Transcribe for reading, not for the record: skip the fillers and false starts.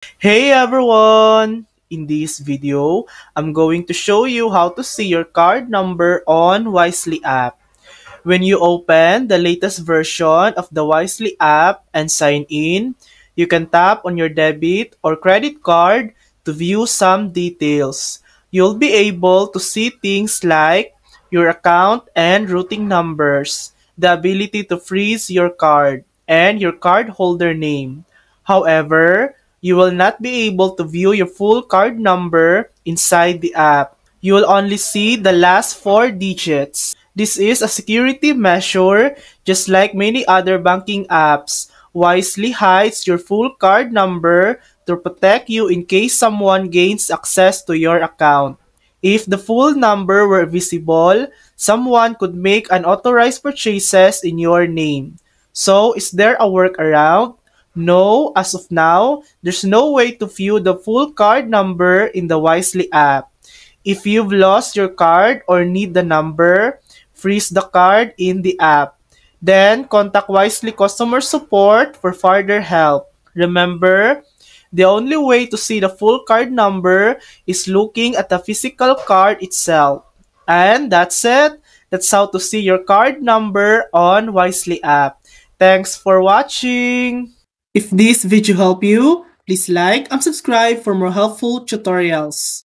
Hey everyone! In this video, I'm going to show you how to see your card number on Wisely app. When you open the latest version of the Wisely app and sign in, you can tap on your debit or credit card to view some details. You'll be able to see things like your account and routing numbers, the ability to freeze your card, and your cardholder name. However, you will not be able to view your full card number inside the app. You will only see the last four digits. This is a security measure just like many other banking apps. Wisely hides your full card number to protect you in case someone gains access to your account. If the full number were visible, someone could make unauthorized purchases in your name. So, is there a workaround? No, as of now, there's no way to view the full card number in the Wisely app. If you've lost your card or need the number, freeze the card in the app. Then, contact Wisely customer support for further help. Remember, the only way to see the full card number is looking at the physical card itself. And that's it. That's how to see your card number on Wisely app. Thanks for watching. If this video helped you, please like and subscribe for more helpful tutorials.